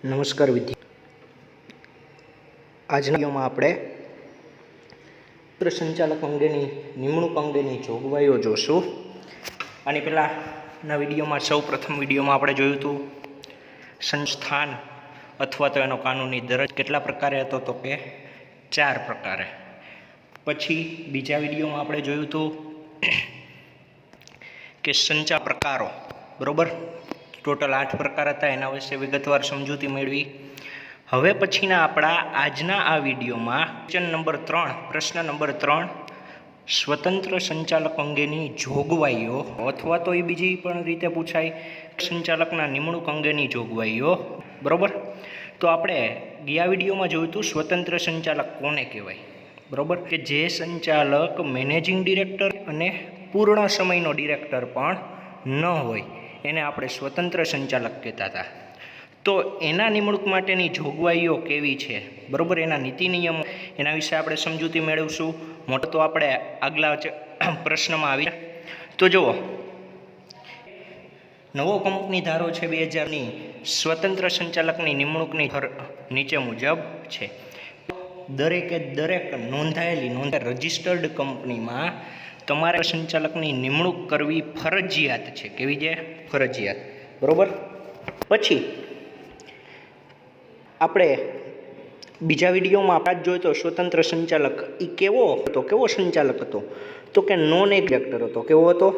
નમસ્કાર વિદ્યાર્થી, આજના વિડીયોમાં આપણે સંચાલક અંગેની નિમણૂક અંગેની જોગવાઈઓ જોશું. આની પહેલાંના વિડીયોમાં સૌપ્રથમ વિડીયોમાં આપણે જોયું હતું સંસ્થાન અથવા તો એનો કાનૂની દરજ્જો કેટલા પ્રકારે હતો, તો કે 4 પ્રકારે. પછી બીજા વિડીયોમાં આપણે જોયું હતું કે સંચાલક પ્રકારો, બરોબર, ટોટલ 8 પ્રકાર હતા, એના વિશે વિગતવાર સમજૂતી મેળવી. હવે પછીના આપણા આજના આ વિડીયોમાં પ્રશ્ન નંબર 3 સ્વતંત્ર સંચાલક અંગેની જોગવાઈઓ, અથવા તો એ બીજી પણ રીતે પૂછાય સંચાલકના નિમણૂક અંગેની જોગવાઈઓ, બરોબર. તો આપણે ગયા વિડીયોમાં જોયું હતું સ્વતંત્ર સંચાલક કોને કહેવાય, બરોબર, કે જે સંચાલક મેનેજિંગ ડિરેક્ટર અને પૂર્ણ સમયનો ડિરેક્ટર પણ ન હોય એને આપણે સ્વતંત્ર સંચાલક કહેતા હતા. તો એના નિમણૂક માટેની જોગવાઈઓ કેવી છે, બરોબર, એના નીતિ નિયમો, એના વિશે આપણે સમજૂતી મેળવશું. મોટો તો આપણે આગલા પ્રશ્નમાં આવી. તો જુઓ, નવો કંપની ધારો છે 2000ની સ્વતંત્ર સંચાલકની નિમણૂકની નીચે મુજબ છે. દરેક નોંધાયેલી રજિસ્ટર્ડ કંપનીમાં તમારે સંચાલકની નિમણૂક કરવી ફરજિયાત છે. કેવી છે? ફરજિયાત, બરોબર. પછી આપણે બીજા વિડીયોમાં આપણે જોયો તો સ્વતંત્ર સંચાલક એ કેવો સંચાલક હતો, તો કે નોન એક્ઝિક્યુટિવ હતો. કેવો હતો?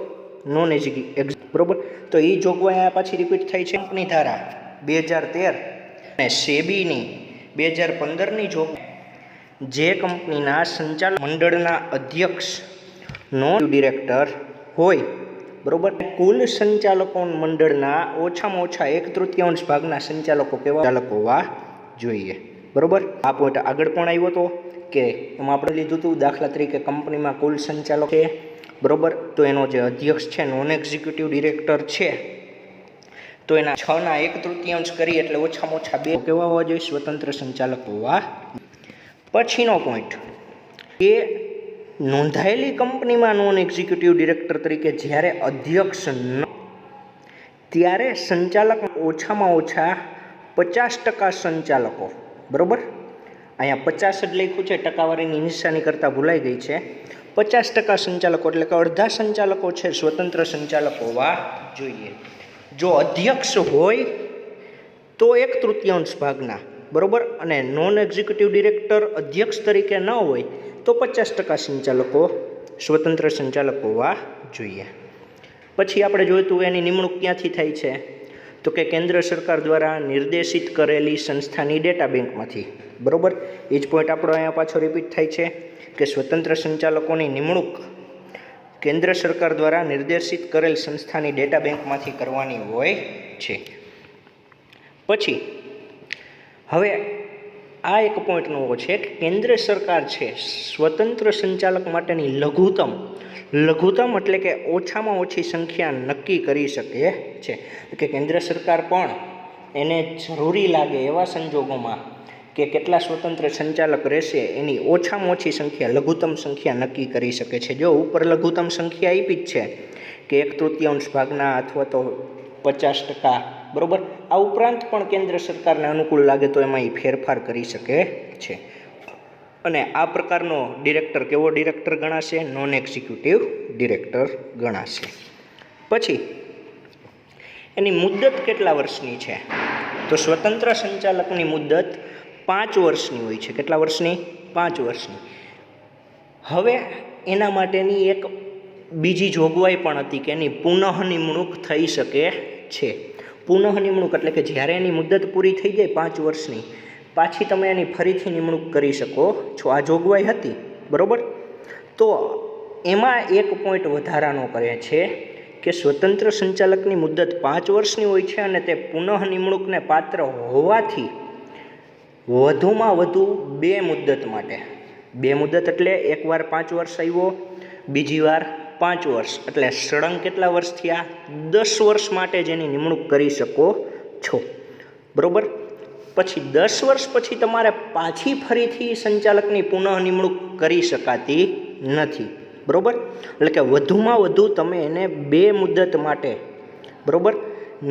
નોન એક્ઝિક્યુટિવ, બરોબર. તો એ જોગવાઈ પાછી રિપીટ થઈ છે. કંપની ધારા 2013 અને સેબીની 2015ની જોગવાઈ જે કંપનીના સંચાલક મંડળના અધ્યક્ષ નોન ડિરેક્ટર હોય, બરોબર, કુલ સંચાલકો મંડળના ઓછામાં ઓછા 1/3 ભાગના સંચાલકો હોવા જોઈએ, બરોબર. આ પોઈન્ટ આગળ પણ આવ્યો હતો કે એમાં આપણે લીધું હતું, દાખલા તરીકે કંપનીમાં કુલ સંચાલક છે, બરોબર, તો એનો જે અધ્યક્ષ છે નોન એક્ઝિક્યુટિવ ડિરેક્ટર છે, તો એના 6/1/3 કરી એટલે ઓછામાં ઓછા 2 કેવા હોવા જોઈએ? સ્વતંત્ર સંચાલક હોવા. પછીનો પોઈન્ટ એ નોંધાયેલી કંપનીમાં નોન એક્ઝિક્યુટિવ ડિરેક્ટર તરીકે જ્યારે અધ્યક્ષ ત્યારે સંચાલક ઓછામાં ઓછા 50% સંચાલકો, બરોબર. અહીંયા 50 જ લખ્યું છે, ટકાવારીની નિશાની કરતાં ભૂલાઈ ગઈ છે. 50% સંચાલકો એટલે કે અડધા સંચાલકો છે સ્વતંત્ર સંચાલક હોવા જોઈએ. જો અધ્યક્ષ હોય તો 1/3 ભાગના, બરોબર, અને નોન એક્ઝિક્યુટિવ ડિરેક્ટર અધ્યક્ષ તરીકે ન હોય તો 50% સંચાલકો સ્વતંત્ર સંચાલક હોવા જોઈએ. પછી આપણે જોયું હતું એની નિમણૂક ક્યાંથી થાય છે, તો કે કેન્દ્ર સરકાર દ્વારા નિર્દેશિત કરેલી સંસ્થાની ડેટા બેંકમાંથી, બરોબર. એ જ પોઈન્ટ આપણો અહીંયા પાછો રિપીટ થાય છે કે સ્વતંત્ર સંચાલકોની નિમણૂક કેન્દ્ર સરકાર દ્વારા નિર્દેશિત કરેલ સંસ્થાની ડેટા બેંકમાંથી કરવાની હોય છે. પછી હવે આ એક પોઈન્ટ નવો છે કે કેન્દ્ર સરકાર છે સ્વતંત્ર સંચાલક માટેની લઘુત્તમ એટલે કે ઓછામાં ઓછી સંખ્યા નક્કી કરી શકે છે. કે કેન્દ્ર સરકાર પણ એને જરૂરી લાગે એવા સંજોગોમાં કે કેટલા સ્વતંત્ર સંચાલક રહેશે એની ઓછામાં ઓછી સંખ્યા, લઘુત્તમ સંખ્યા નક્કી કરી શકે છે. જો ઉપર લઘુત્તમ સંખ્યા આપી જ છે કે 1/3 ભાગના અથવા તો 50%, બરોબર. આ ઉપરાંત પણ કેન્દ્ર સરકારને અનુકૂળ લાગે તો એમાં એ ફેરફાર કરી શકે છે. અને આ પ્રકારનો ડિરેક્ટર કેવો ડિરેક્ટર ગણાશે? નોન એક્ઝિક્યુટિવ ડિરેક્ટર ગણાશે. પછી એની મુદ્દત કેટલા વર્ષની છે? તો સ્વતંત્ર સંચાલકની મુદ્દત 5 વર્ષની હોય છે. કેટલા વર્ષની? 5 વર્ષની. હવે એના માટેની એક બીજી જોગવાઈ પણ હતી કે એની પુનઃ નિમણૂક થઈ શકે છે. પુનઃ નિમણૂક એટલે કે જ્યારે એની મુદ્દત પૂરી થઈ જાય 5 વર્ષની, પાછી તમે એની ફરીથી નિમણૂક કરી શકો છો. આ જોગવાઈ હતી, બરોબર. તો એમાં એક પોઈન્ટ વધારાનો કરે છે કે સ્વતંત્ર સંચાલકની મુદ્દત 5 વર્ષની હોય છે અને તે પુનઃ નિમણૂકને પાત્ર હોવાથી વધુમાં વધુ 2 મુદ્દત માટે, 2 મુદ્દત એટલે એકવાર 5 વર્ષ આવ્યો, બીજી વાર 5 વર્ષ, એટલે સળંગ કેટલા વર્ષ થયા? 10 વર્ષ માટે જેની નિમણૂક કરી શકો છો, બરોબર. પછી 10 વર્ષ પછી તમારે પાછી ફરીથી સંચાલકની પુનઃ નિમણૂક કરી શકાતી નથી, બરોબર. એટલે કે વધુમાં વધુ તમે એને 2 મુદ્દત માટે, બરોબર,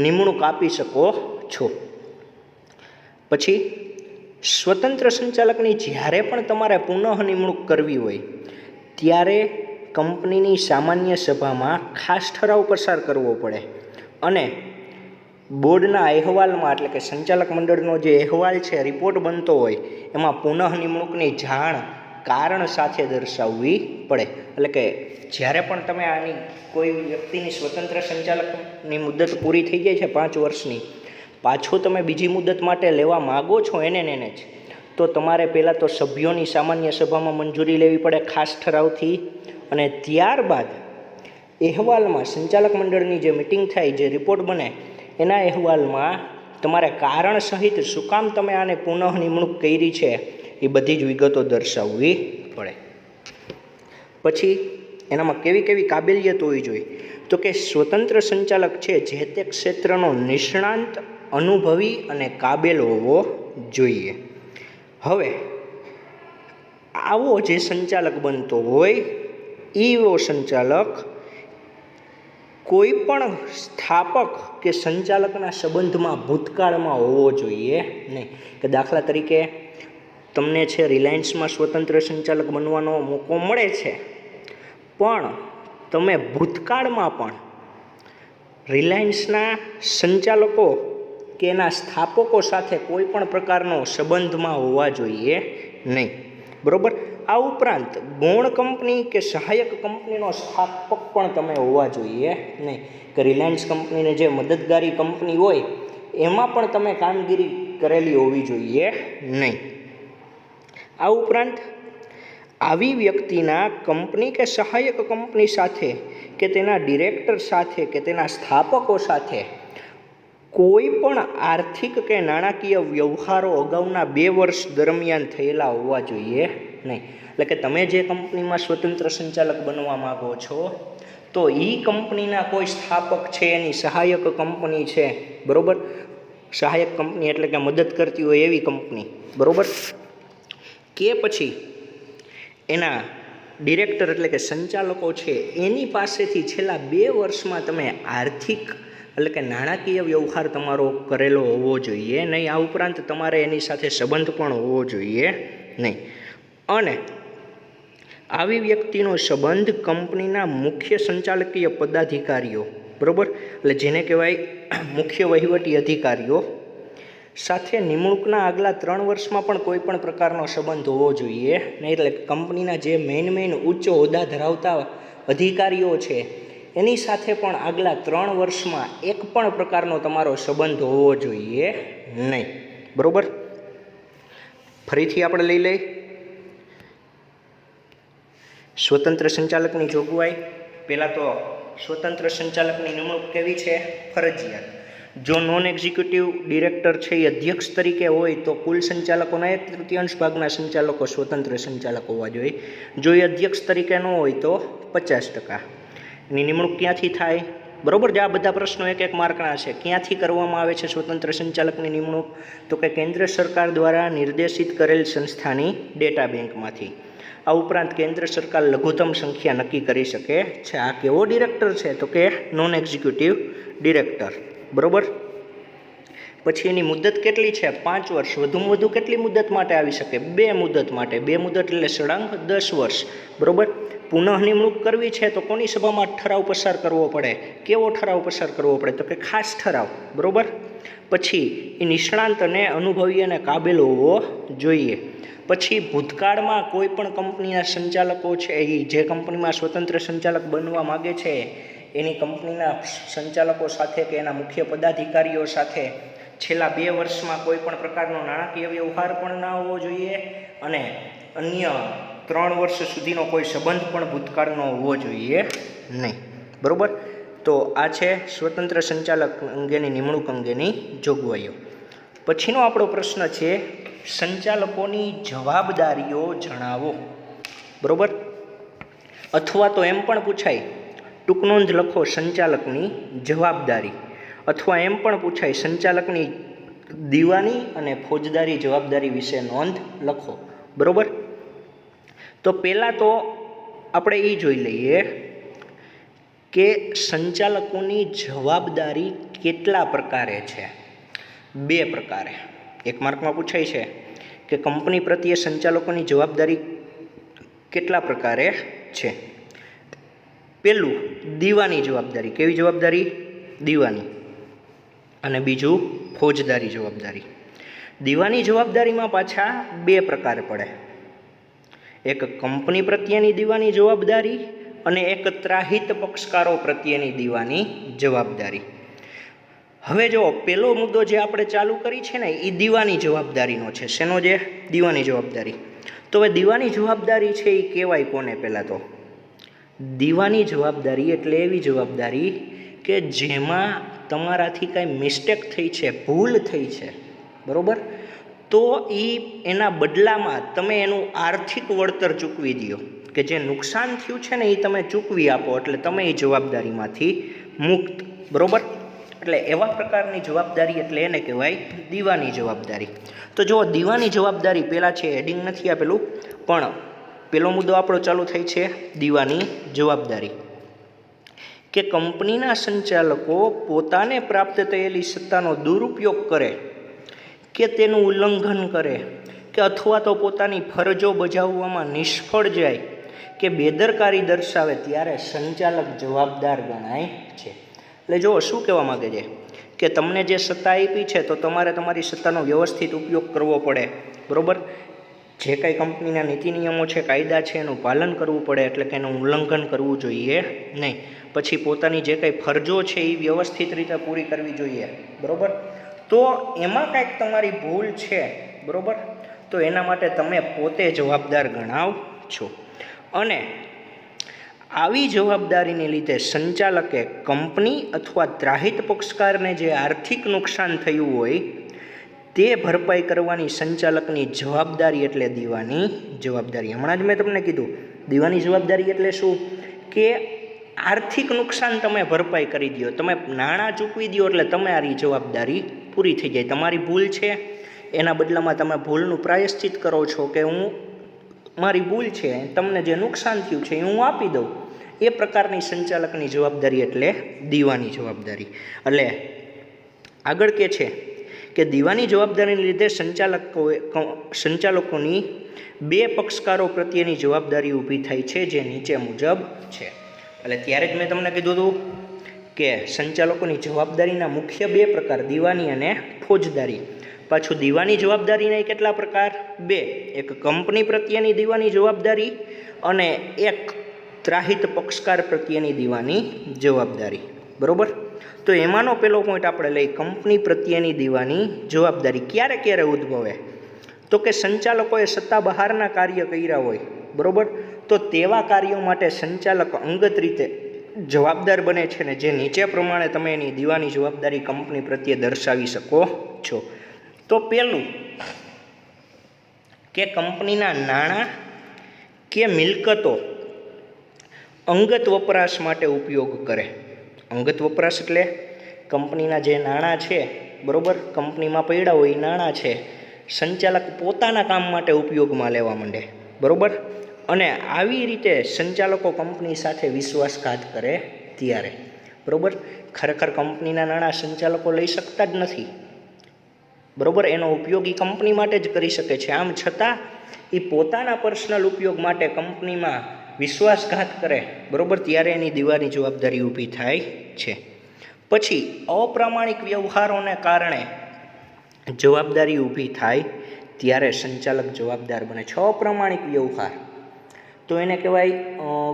નિમણૂક આપી શકો છો. પછી સ્વતંત્ર સંચાલકની જ્યારે પણ તમારે પુનઃ નિમણૂક કરવી હોય ત્યારે કંપનીની સામાન્ય સભામાં ખાસ ઠરાવ પસાર કરવો પડે અને બોર્ડના અહેવાલમાં એટલે કે સંચાલક મંડળનો જે અહેવાલ છે, રિપોર્ટ બનતો હોય એમાં પુનઃ નિમણૂકની જાણ કારણ સાથે દર્શાવવી પડે. એટલે કે જ્યારે પણ તમે આની કોઈ વ્યક્તિની સ્વતંત્ર સંચાલકની મુદત પૂરી થઈ જાય છે 5 વર્ષની, પાછું તમે બીજી મુદત માટે લેવા માગો છો એને જ, તો તમારે પહેલાં તો સભ્યોની સામાન્ય સભામાં મંજૂરી લેવી પડે ખાસ ઠરાવથી, અને ત્યારબાદ અહેવાલમાં સંચાલક મંડળની જે મિટિંગ થાય, જે રિપોર્ટ બને એના અહેવાલમાં તમારે કારણ સહિત શું કામ તમે આને પુનઃ નિમણૂક કરી છે એ બધી જ વિગતો દર્શાવવી પડે. પછી એનામાં કેવી કેવી કાબેલિયત હોવી જોઈએ, તો કે સ્વતંત્ર સંચાલક છે જે તે ક્ષેત્રનો નિષ્ણાંત, અનુભવી અને કાબેલ હોવો જોઈએ. હવે આવો જે સંચાલક બનતો હોય એવો સંચાલક કોઈ પણ સ્થાપક કે સંચાલકના સંબંધમાં ભૂતકાળમાં હોવો જોઈએ નહીં. કે દાખલા તરીકે તમને છે રિલાયન્સમાં સ્વતંત્ર સંચાલક બનવાનો મોકો મળે છે, પણ તમે ભૂતકાળમાં પણ રિલાયન્સના સંચાલકો કે એના સ્થાપકો સાથે કોઈ પણ પ્રકારનો સંબંધમાં હોવા જોઈએ નહીં. બરાબર. આ ઉપરાંત ગૌણ કંપની કે સહાયક કંપનીનો સ્થાપક પણ તમે હોવા જોઈએ નહીં. કે રિલાયન્સ કંપનીને જે મદદગારી કંપની હોય એમાં પણ તમે કામગીરી કરેલી હોવી જોઈએ નહીં. આ ઉપરાંત આવી વ્યક્તિના કંપની કે સહાયક કંપની સાથે કે તેના ડિરેક્ટર સાથે કે તેના સ્થાપકો સાથે કોઈ પણ આર્થિક કે નાણાકીય વ્યવહારો અગાઉના 2 વર્ષ દરમિયાન થયેલા હોવા જોઈએ નહીં. એટલે કે તમે જે કંપનીમાં સ્વતંત્ર સંચાલક બનવા માગો છો તો એ કંપનીના કોઈ સ્થાપક છે, એની સહાયક કંપની છે, બરાબર. સહાયક કંપની એટલે કે મદદ કરતી હોય એવી કંપની, બરાબર, કે પછી એના ડિરેક્ટર એટલે કે સંચાલકો છે એની પાસેથી છેલ્લા 2 વર્ષમાં તમે આર્થિક એટલે કે નાણાકીય વ્યવહાર તમારો કરેલો હોવો જોઈએ નહીં. આ ઉપરાંત તમારે એની સાથે સંબંધ પણ હોવો જોઈએ નહીં. અને આવી વ્યક્તિનો સંબંધ કંપનીના મુખ્ય સંચાલકીય પદાધિકારીઓ, બરાબર, એટલે જેને કહેવાય મુખ્ય વહીવટી અધિકારીઓ સાથે નિમણૂકના આગલા 3 વર્ષમાં પણ કોઈ પણ પ્રકારનો સંબંધ હોવો જોઈએ નહીં. એટલે કંપનીના જે મેઇન ઉચ્ચ હોદ્દા ધરાવતા અધિકારીઓ છે એની સાથે પણ આગલા 3 વર્ષમાં એક પણ પ્રકારનો તમારો સંબંધ હોવો જોઈએ નહીં. બરાબર. ફરીથી આપણે લઈ લઈએ સ્વતંત્ર સંચાલકની જોગવાઈ. પહેલાં તો સ્વતંત્ર સંચાલકની નિમણૂક કેવી છે? ફરજિયાત. જો નોન એક્ઝિક્યુટિવ ડિરેક્ટર છે એ અધ્યક્ષ તરીકે હોય તો કુલ સંચાલકોના 1/3 ભાગના સંચાલકો સ્વતંત્ર સંચાલક હોવા જોઈએ. જો એ અધ્યક્ષ તરીકે ન હોય તો 50%. એની નિમણૂક ક્યાંથી થાય? બરાબર. જે આ બધા પ્રશ્નો એક માર્કના છે. ક્યાંથી કરવામાં આવે છે સ્વતંત્ર સંચાલકની નિમણૂક? તો કે કેન્દ્ર સરકાર દ્વારા નિર્દેશિત કરેલ સંસ્થાની ડેટા બેંકમાંથી. આ ઉપરાંત કેન્દ્ર સરકાર લઘુત્તમ સંખ્યા નક્કી કરી શકે છે. આ કેવો ડિરેક્ટર છે? તો કે નોન એક્ઝિક્યુટિવ ડિરેક્ટર, બરાબર. પછી એની મુદત કેટલી છે? 5 વર્ષ. વધુમાં વધુ કેટલી મુદત માટે આવી શકે? 2 મુદત માટે. 2 મુદત એટલે સળંગ 10 વર્ષ, બરાબર. પુનઃ નિમણૂક કરવી છે તો કોની સભામાં ઠરાવ પસાર કરવો પડે? કેવો ઠરાવ પસાર કરવો પડે? તો કે ખાસ ઠરાવ, બરાબર. પછી એ નિષ્ણાંત અને અનુભવી અને કાબેલ હોવો જોઈએ. પછી ભૂતકાળમાં કોઈ પણ કંપનીના સંચાલકો છે એ જે કંપનીમાં સ્વતંત્ર સંચાલક બનવા માગે છે એની કંપનીના સંચાલકો સાથે કે એના મુખ્ય પદાધિકારીઓ સાથે છેલ્લા 2 વર્ષમાં કોઈ પણ પ્રકારનો નાણાકીય વ્યવહાર પણ ના હોવો જોઈએ અને અન્ય 3 વર્ષ સુધીનો કોઈ સંબંધ પણ ભૂતકાળનો હોવો જોઈએ નહીં, બરાબર. તો આ છે સ્વતંત્ર સંચાલક અંગેની નિમણૂક અંગેની જોગવાઈઓ. પછીનો આપણો પ્રશ્ન છે સંચાલકોની જવાબદારીઓ જણાવો, બરાબર. અથવા તો એમ પણ પૂછાય, ટૂંક નોંધ લખો સંચાલકની જવાબદારી, અથવા એમ પણ પૂછાય સંચાલકની દીવાની અને ફોજદારી જવાબદારી વિશે નોંધ લખો, બરાબર. તો પહેલાં તો આપણે એ જોઈ લઈએ કે સંચાલકોની જવાબદારી કેટલા પ્રકારે છે? 2 પ્રકારે. 1 માર્કમાં પૂછાય છે કે કંપની પ્રત્યે સંચાલકોની જવાબદારી કેટલા પ્રકારે છે. પહેલું દીવાની જવાબદારી. કેવી જવાબદારી? દીવાની. અને બીજું ફોજદારી જવાબદારી. દીવાની જવાબદારીમાં પાછા 2 પ્રકાર પડે. એક કંપની પ્રત્યેની દીવાની જવાબદારી અને એક ત્રાહિત પક્ષકારો પ્રત્યેની દીવાની જવાબદારી. હવે જો પહેલો મુદ્દો જે આપણે ચાલુ કરી છે ને એ દીવાની જવાબદારીનો છે. શેનો? જે દીવાની જવાબદારી. તો હવે દીવાની જવાબદારી છે એ કહેવાય કોને? પહેલાં તો દીવાની જવાબદારી એટલે એવી જવાબદારી કે જેમાં તમારાથી કાંઈ મિસ્ટેક થઈ છે, ભૂલ થઈ છે, બરાબર, તો એના બદલામાં તમે એનું આર્થિક વળતર ચૂકવી દો, કે જે નુકસાન થયું છે ને એ તમે ચૂકવી આપો, એટલે તમે એ જવાબદારીમાંથી મુક્ત. બરાબર. એટલે એવા પ્રકારની જવાબદારી એટલે એને કહેવાય દીવાની જવાબદારી. તો જો દીવાની જવાબદારી પહેલાં છે, હેડિંગ નથી આપેલું, પણ પહેલો મુદ્દો આપણો ચાલુ થાય છે દીવાની જવાબદારી, કે કંપનીના સંચાલકો પોતાને પ્રાપ્ત થયેલી સત્તાનો દુરુપયોગ કરે કે તેનું ઉલ્લંઘન કરે કે અથવા તો પોતાની ફરજો બજાવવામાં નિષ્ફળ જાય કે બેદરકારી દર્શાવે ત્યારે સંચાલક જવાબદાર ગણાય છે. એટલે જો શું કહેવા માગે છે કે તમને જે સત્તા આપી છે તો તમારે તમારી સત્તાનો વ્યવસ્થિત ઉપયોગ કરવો પડે. બરાબર. જે કાંઈ કંપનીના નીતિ નિયમો છે, કાયદા છે, એનું પાલન કરવું પડે, એટલે કે એનું ઉલ્લંઘન કરવું જોઈએ નહીં. પછી પોતાની જે કાંઈ ફરજો છે એ વ્યવસ્થિત રીતે પૂરી કરવી જોઈએ. બરાબર. તો એમાં કાંઈક તમારી ભૂલ છે, બરાબર, તો એના માટે તમે પોતે જવાબદાર ગણાવ છો. અને આવી જવાબદારીને લીધે સંચાલકે કંપની અથવા ત્રાહિત પક્ષકારને જે આર્થિક નુકસાન થયું હોય તે ભરપાઈ કરવાની સંચાલકની જવાબદારી એટલે દીવાની જવાબદારી. હમણાં જ મેં તમને કીધું દીવાની જવાબદારી એટલે શું? કે આર્થિક નુકસાન તમે ભરપાઈ કરી દો, તમે નાણાં ચૂકવી દો, એટલે તમારી જવાબદારી પૂરી થઈ જાય. તમારી ભૂલ છે એના બદલામાં તમે ભૂલનું પ્રાયશ્ચિત કરો છો, કે હું મારી ભૂલ છે, તમને જે નુકસાન થયું છે એ હું આપી દઉં. એ પ્રકારની સંચાલકની જવાબદારી એટલે દીવાની જવાબદારી. એટલે આગળ કે છે કે દીવાની જવાબદારીને લીધે સંચાલકોની 2 પક્ષકારો પ્રત્યેની જવાબદારી ઊભી થાય છે, જે નીચે મુજબ છે. એટલે ત્યારે જ મેં તમને કીધું હતું કે સંચાલકોની જવાબદારીના મુખ્ય 2 પ્રકાર, દીવાની અને ફોજદારી. પાછું દીવાની જવાબદારીના કેટલા પ્રકાર? 2. એક કંપની પ્રત્યેની દીવાની જવાબદારી અને એક ત્રાહિત પક્ષકાર પ્રત્યેની દીવાની જવાબદારી. બરાબર. તો એમાંનો પહેલો પોઈન્ટ આપણે લઈ, કંપની પ્રત્યેની દીવાની જવાબદારી. ક્યારે ક્યારે ઉદ્ભવે? તો કે સંચાલકોએ સત્તા બહારના કાર્ય કર્યા હોય, બરાબર, તો તેવા કાર્યો માટે સંચાલક અંગત રીતે જવાબદાર બને છે ને જે નીચે પ્રમાણે તમે એની દીવાની જવાબદારી કંપની પ્રત્યે દર્શાવી શકો છો. તો પહેલું કે કંપનીના નાણાં કે મિલકતો અંગત વપરાશ માટે ઉપયોગ કરે. અંગત વપરાશ એટલે કંપનીના જે નાણાં છે, બરાબર, કંપનીમાં પડ્યા હોય એ નાણાં છે, સંચાલક પોતાના કામ માટે ઉપયોગમાં લેવા માંડે. બરાબર. અને આવી રીતે સંચાલકો કંપની સાથે વિશ્વાસઘાત કરે ત્યારે. બરાબર. ખરેખર કંપનીના નાણાં સંચાલકો લઈ શકતા જ નથી. બરાબર. એનો ઉપયોગ એ કંપની માટે જ કરી શકે છે. આમ છતાં એ પોતાના પર્સનલ ઉપયોગ માટે કંપનીમાં વિશ્વાસઘાત કરે, બરાબર, ત્યારે એની દીવાની જવાબદારી ઊભી થાય છે. પછી અપ્રામાણિક વ્યવહારોને કારણે જવાબદારી ઊભી થાય ત્યારે સંચાલક જવાબદાર બને છે. અપ્રામાણિક વ્યવહાર તો એને કહેવાય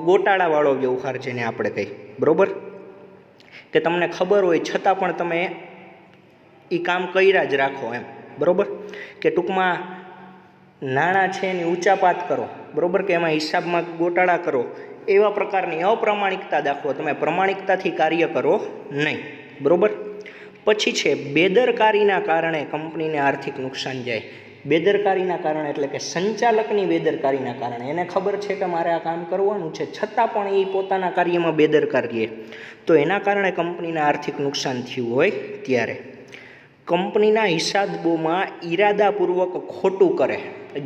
ગોટાળાવાળો વ્યવહાર, જેને આપણે કહીએ. બરાબર. કે તમને ખબર હોય છતાં પણ તમે એ કામ કર્યા જ રાખો એમ. બરાબર. કે ટૂંકમાં નાણાં છે એની ઊંચાપાત કરો, બરાબર, કે એમાં હિસાબમાં ગોટાળા કરો, એવા પ્રકારની અપ્રામાણિકતા દાખવો. તમે પ્રમાણિકતાથી કાર્ય કરો નહીં. બરાબર. પછી છે બેદરકારીના કારણે કંપનીને આર્થિક નુકસાન જાય. બેદરકારીના કારણે એટલે કે સંચાલકની બેદરકારીના કારણે, એને ખબર છે કે મારે આ કામ કરવાનું છે, છતાં પણ એ પોતાના કાર્યમાં બેદરકાર રહે, તો એના કારણે કંપનીને આર્થિક નુકસાન થયું હોય ત્યારે. કંપનીના હિસાબોમાં ઈરાદાપૂર્વક ખોટું કરે,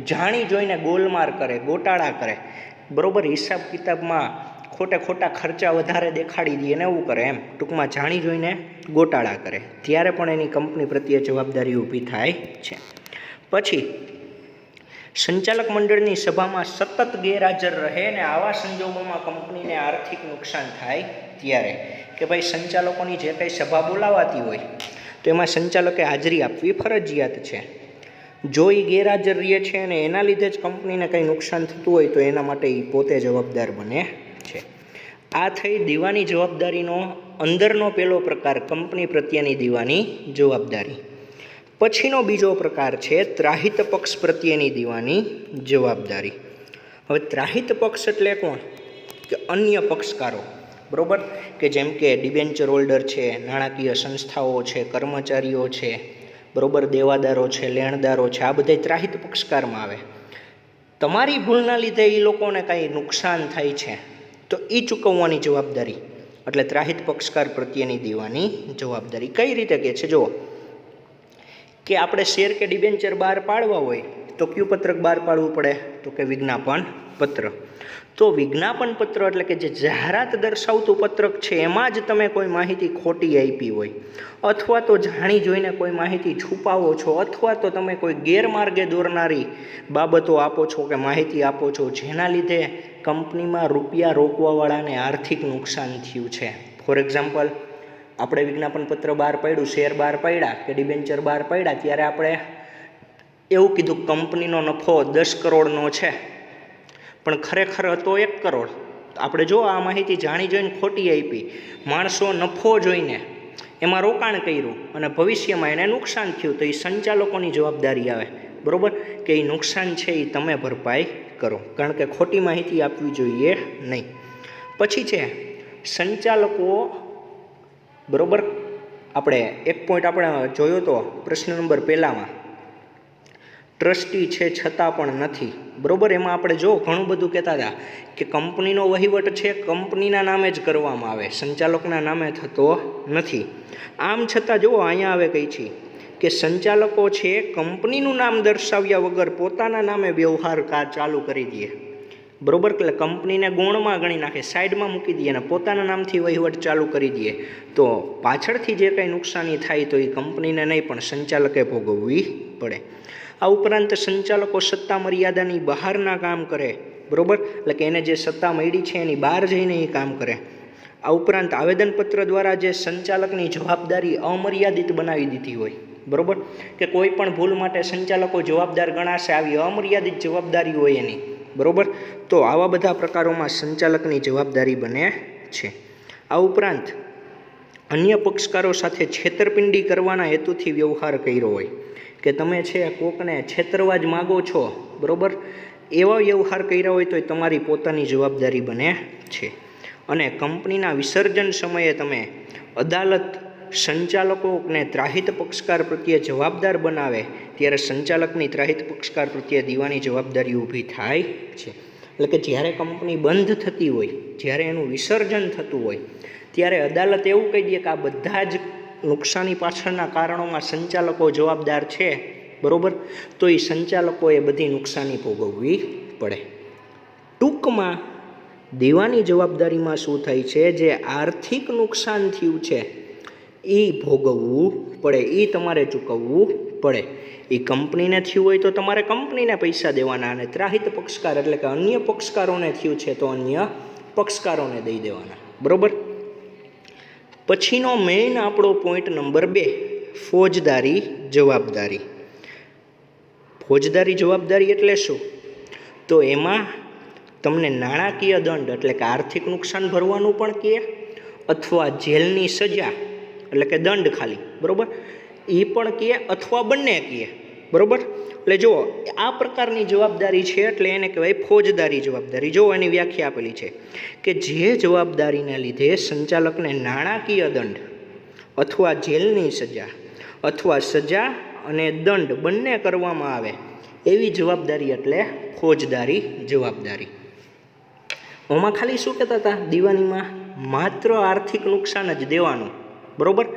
જાણી જોઈને ગોલમાર કરે, ગોટાળા કરે. બરાબર. હિસાબ કિતાબમાં ખોટા ખર્ચા વધારે દેખાડી દે ને એવું કરે એમ. ટૂંકમાં જાણી જોઈને ગોટાળા કરે ત્યારે પણ એની કંપની પ્રત્યે જવાબદારી ઊભી થાય છે. પછી સંચાલક મંડળની સભામાં સતત ગેરહાજર રહે ને આવા સંજોગોમાં કંપનીને આર્થિક નુકસાન થાય ત્યારે કે ભાઈ સંચાલકોની જે કંઈ સભા બોલાવાતી હોય તો એમાં સંચાલકે હાજરી આપવી ફરજિયાત છે. જો એ ગેરહાજર રહે છે અને એના લીધે જ કંપનીને કંઈ નુકસાન થતું હોય તો એના માટે એ પોતે જવાબદાર બને છે. આ થઈ દીવાની જવાબદારીનો અંદરનો પહેલો પ્રકાર, કંપની પ્રત્યેની દીવાની જવાબદારી. પછીનો બીજો પ્રકાર છે ત્રાહિત પક્ષ પ્રત્યેની દીવાની જવાબદારી. હવે ત્રાહિત પક્ષ એટલે કોણ? કે અન્ય પક્ષકારો, બરાબર, કે જેમ કે ડિબેન્ચર હોલ્ડર છે, નાણાકીય સંસ્થાઓ છે, કર્મચારીઓ છે, બરાબર, દેવાદારો છે, લેણદારો છે, આ બધા ત્રાહિત પક્ષકારમાં આવે. તમારી ભૂલના લીધે એ લોકોને કાંઈ નુકસાન થાય છે તો એ ચૂકવવાની જવાબદારી એટલે ત્રાહિત પક્ષકાર પ્રત્યેની દીવાની જવાબદારી. કઈ રીતે કહે છે? જુઓ કે આપણે શેર કે ડિબેન્ચર બહાર પાડવા હોય તો કયું પત્રક બહાર પાડવું પડે? તો કે વિજ્ઞાપન પત્ર. તો વિજ્ઞાપન પત્ર એટલે કે જે જાહેરાત દર્શાવતું પત્રક છે એમાં જ તમે કોઈ માહિતી ખોટી આપી હોય અથવા તો જાણી જોઈને કોઈ માહિતી છુપાવો છો અથવા તો તમે કોઈ ગેરમાર્ગે દોરનારી બાબતો આપો છો કે માહિતી આપો છો જેના લીધે કંપનીમાં રૂપિયા રોકવાવાળાને આર્થિક નુકસાન થયું છે. ફોર એક્ઝામ્પલ, આપણે વિજ્ઞાપન પત્ર બહાર પાડ્યું, શેર બહાર પાડ્યા કે ડિબેન્ચર બહાર પાડ્યા, ત્યારે આપણે એવું કીધું કંપનીનો નફો 10 કરોડનો છે પણ ખરેખર હતો 1 કરોડ. આપણે જો આ માહિતી જાણી જોઈને ખોટી આપી, માણસો નફો જોઈને એમાં રોકાણ કર્યું અને ભવિષ્યમાં એને નુકસાન થયું તો એ સંચાલકોની જવાબદારી આવે, બરાબર, કે એ નુકસાન છે એ તમે ભરપાઈ કરો, કારણ કે ખોટી માહિતી આપવી જોઈએ નહીં. પછી છે સંચાલકો, બરાબર, આપણે એક પોઈન્ટ આપણે જોયો તો પ્રશ્ન નંબર પહેલામાં, ટ્રસ્ટી છે છતાં પણ નથી, બરાબર. એમાં આપણે જો ઘણું બધું કહેતા હતા કે કંપનીનો વહીવટ છે કંપનીના નામે જ કરવામાં આવે, સંચાલકના નામે થતો નથી. આમ છતાં જુઓ અહીંયા આવે કઈ છે કે સંચાલકો છે કંપનીનું નામ દર્શાવ્યા વગર પોતાના નામે વ્યવહાર ચાલુ કરી દે, બરાબર, એટલે કંપનીને ગુણમાં ગણી નાખે, સાઈડમાં મૂકી દે અને પોતાના નામથી વહીવટ ચાલુ કરી દે તો પાછળથી જે કંઈ નુકસાની થાય તો એ કંપનીને નહીં પણ સંચાલકે ભોગવવી પડે. આ ઉપરાંત સંચાલકો સત્તા મર્યાદાની બહારના કામ કરે, બરાબર, એટલે કે એને જે સત્તા મળી છે એની બહાર જઈને એ કામ કરે. આ ઉપરાંત આવેદનપત્ર દ્વારા જે સંચાલકની જવાબદારી અમર્યાદિત બનાવી દીધી હોય, બરાબર, કે કોઈ પણ ભૂલ માટે સંચાલકો જવાબદાર ગણાશે, આવી અમર્યાદિત જવાબદારી હોય એની, બરાબર, તો આવા બધા પ્રકારોમાં સંચાલકની જવાબદારી બને છે. આ ઉપરાંત અન્ય પક્ષકારો સાથે છેતરપિંડી કરવાના હેતુથી વ્યવહાર કર્યો હોય કે તમે છે કોકને છેતરવા જ માગો છો, બરાબર, એવા વ્યવહાર કર્યા હોય તો તમારી પોતાની જવાબદારી બને છે. અને કંપનીના વિસર્જન સમયે તમે અદાલત સંચાલકોને ત્રાહિત પક્ષકાર પ્રત્યે જવાબદાર બનાવે ત્યારે સંચાલકની ત્રાહિત પક્ષકાર પ્રત્યે દીવાની જવાબદારી ઊભી થાય છે. એટલે કે જ્યારે કંપની બંધ થતી હોય, જ્યારે એનું વિસર્જન થતું હોય ત્યારે અદાલત એવું કહી દે કે આ બધા જ નુકસાની પાછળના કારણોમાં સંચાલકો જવાબદાર છે, બરાબર, તો એ સંચાલકોએ બધી નુકસાની ભોગવવી પડે. ટૂંકમાં દીવાની જવાબદારીમાં શું થાય છે? જે આર્થિક નુકસાન થયું છે એ ભોગવવું પડે, એ તમારે ચૂકવવું પડે. એ કંપનીને થયું હોય તો તમારે કંપનીને પૈસા દેવાના, અને ત્રાહિત પક્ષકાર એટલે કે અન્ય પક્ષકારોને થયું છે તો અન્ય પક્ષકારોને દઈ દેવાના, બરાબર. પછીનો મેઇન આપણો પોઈન્ટ નંબર 2, ફોજદારી જવાબદારી. ફોજદારી જવાબદારી એટલે શું? તો એમાં તમને નાણાકીય દંડ એટલે કે આર્થિક નુકસાન ભરવાનું પણ કહે અથવા જેલની સજા એટલે કે દંડ ખાલી, બરાબર, એ પણ કહે અથવા બંને કહે, બરાબર. એટલે જુઓ આ પ્રકારની જવાબદારી છે એટલે એને કહેવાય ફોજદારી જવાબદારી. જો એની વ્યાખ્યા આપેલી છે કે જે જવાબદારીને લીધે સંચાલકને નાણાકીય દંડ અથવા જેલની સજા અથવા સજા અને દંડ બંને કરવામાં આવે એવી જવાબદારી એટલે ફોજદારી જવાબદારી. આમાં ખાલી શું કહેતા હતા દીવાનીમાં? માત્ર આર્થિક નુકસાન જ દેવાનું, બરાબર.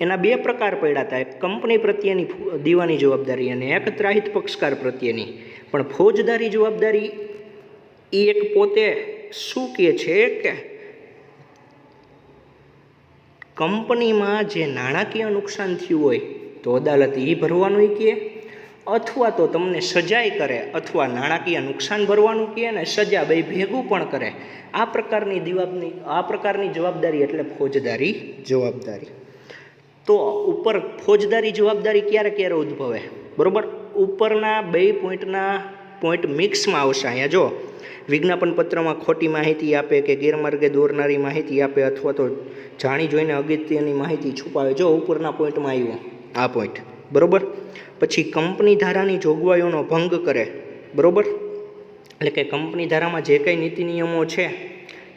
એના 2 પ્રકાર પડ્યા હતા, એક કંપની પ્રત્યેની દીવાની જવાબદારી અને એક ત્રાહિત પક્ષકાર પ્રત્યેની. પણ ફોજદારી જવાબદારી એ એક પોતે શું કહે છે કે કંપનીમાં જે નાણાકીય નુકસાન થયું હોય તો અદાલત એ ભરવાનું કહે, અથવા તો તમને સજાય કરે અથવા નાણાકીય નુકસાન ભરવાનું કહે ને સજા બે ભેગું પણ કરે, આ પ્રકારની જવાબદારી એટલે ફોજદારી જવાબદારી. તો ઉપર ફોજદારી જવાબદારી ક્યારે ઉદ્ભવે, બરાબર? ઉપરના બે પોઈન્ટ મિક્સમાં આવશે. અહીંયા જો વિજ્ઞાપન પત્રમાં ખોટી માહિતી આપે કે ગેરમાર્ગે દોરનારી માહિતી આપે અથવા તો જાણી જોઈને અગત્યની માહિતી છુપાવે. જો ઉપરના પોઈન્ટમાં આવ્યો આ પોઈન્ટ, બરાબર. પછી કંપની ધારાની જોગવાઈઓનો ભંગ કરે, બરાબર. એટલે કે કંપની ધારામાં જે કંઈ નીતિ નિયમો છે,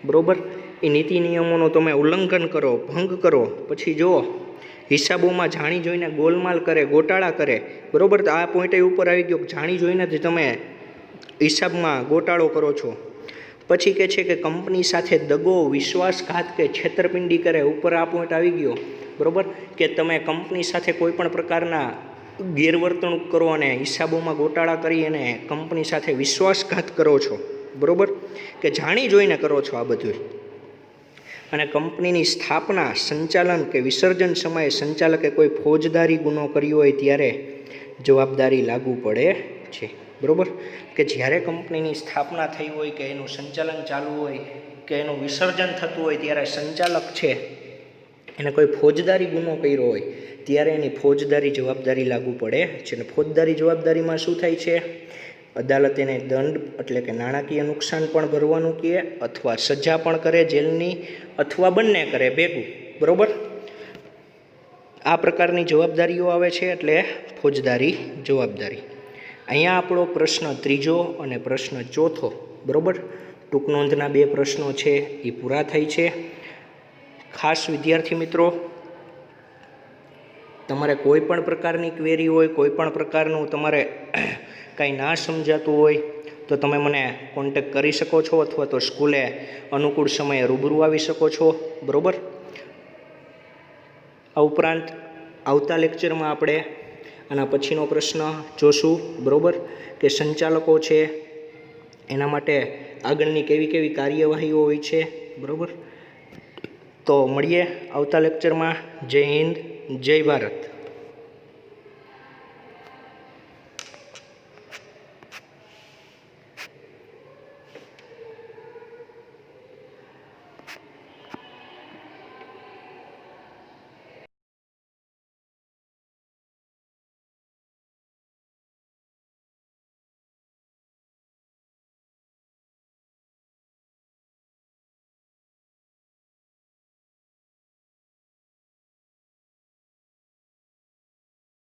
બરાબર, એ નીતિ નિયમોનો તમે ઉલ્લંઘન કરો, ભંગ કરો. પછી જુઓ હિસાબોમાં જાણી જોઈને ગોલમાલ કરે, ગોટાળા કરે, બરાબર. તો આ પોઈન્ટ ઉપર આવી ગયો, જાણી જોઈને જ તમે હિસાબમાં ગોટાળો કરો છો. પછી કહે છે કે કંપની સાથે દગો, વિશ્વાસઘાત કે છેતરપિંડી કરે, ઉપર આ પોઈન્ટ આવી ગયો, બરાબર. કે તમે કંપની સાથે કોઈ પણ પ્રકારના ગેરવર્તણૂક કરો અને હિસાબોમાં ગોટાળા કરી અને કંપની સાથે વિશ્વાસઘાત કરો છો, બરાબર. કે જાણી જોઈને કરો છો આ બધું. અને કંપનીની સ્થાપના, સંચાલન કે વિસર્જન સમયે સંચાલકે કોઈ ફોજદારી ગુનો કર્યો હોય ત્યારે જવાબદારી લાગુ પડે છે, બરાબર. કે જ્યારે કંપનીની સ્થાપના થઈ હોય કે એનું સંચાલન ચાલુ હોય કે એનું વિસર્જન થતું હોય ત્યારે સંચાલક છે એને કોઈ ફોજદારી ગુનો કર્યો હોય ત્યારે એની ફોજદારી જવાબદારી લાગુ પડે છે. અને ફોજદારી જવાબદારીમાં શું થાય છે? અદાલત એને દંડ એટલે કે નાણાકીય નુકસાન પણ ભરવાનું કહે અથવા સજા પણ કરે જેલની, અથવા બંને કરે ભેગું, બરાબર. આ પ્રકારની જવાબદારીઓ આવે છે એટલે ફોજદારી જવાબદારી. અહીંયા આપણો પ્રશ્ન ત્રીજો અને પ્રશ્ન ચોથો, બરાબર, ટૂંક નોંધના 2 પ્રશ્નો છે એ પૂરા થાય છે. ખાસ વિદ્યાર્થી મિત્રો, તમારે કોઈ પણ પ્રકારની ક્વેરી હોય, કોઈ પણ પ્રકારનું તમારે કાંઈ ના સમજાતું હોય તો તમે મને કોન્ટેક કરી શકો છો અથવા તો સ્કૂલે અનુકૂળ સમયે રૂબરૂ આવી શકો છો, બરાબર. આ ઉપરાંત આવતા લેક્ચરમાં આપણે આના પછીનો પ્રશ્ન જોશું, બરાબર, કે સંચાલકો છે એના માટે આગળની કેવી કાર્યવાહીઓ હોય છે, બરાબર. તો મળીએ આવતા લેક્ચરમાં. જય હિન્દ, જય ભારત.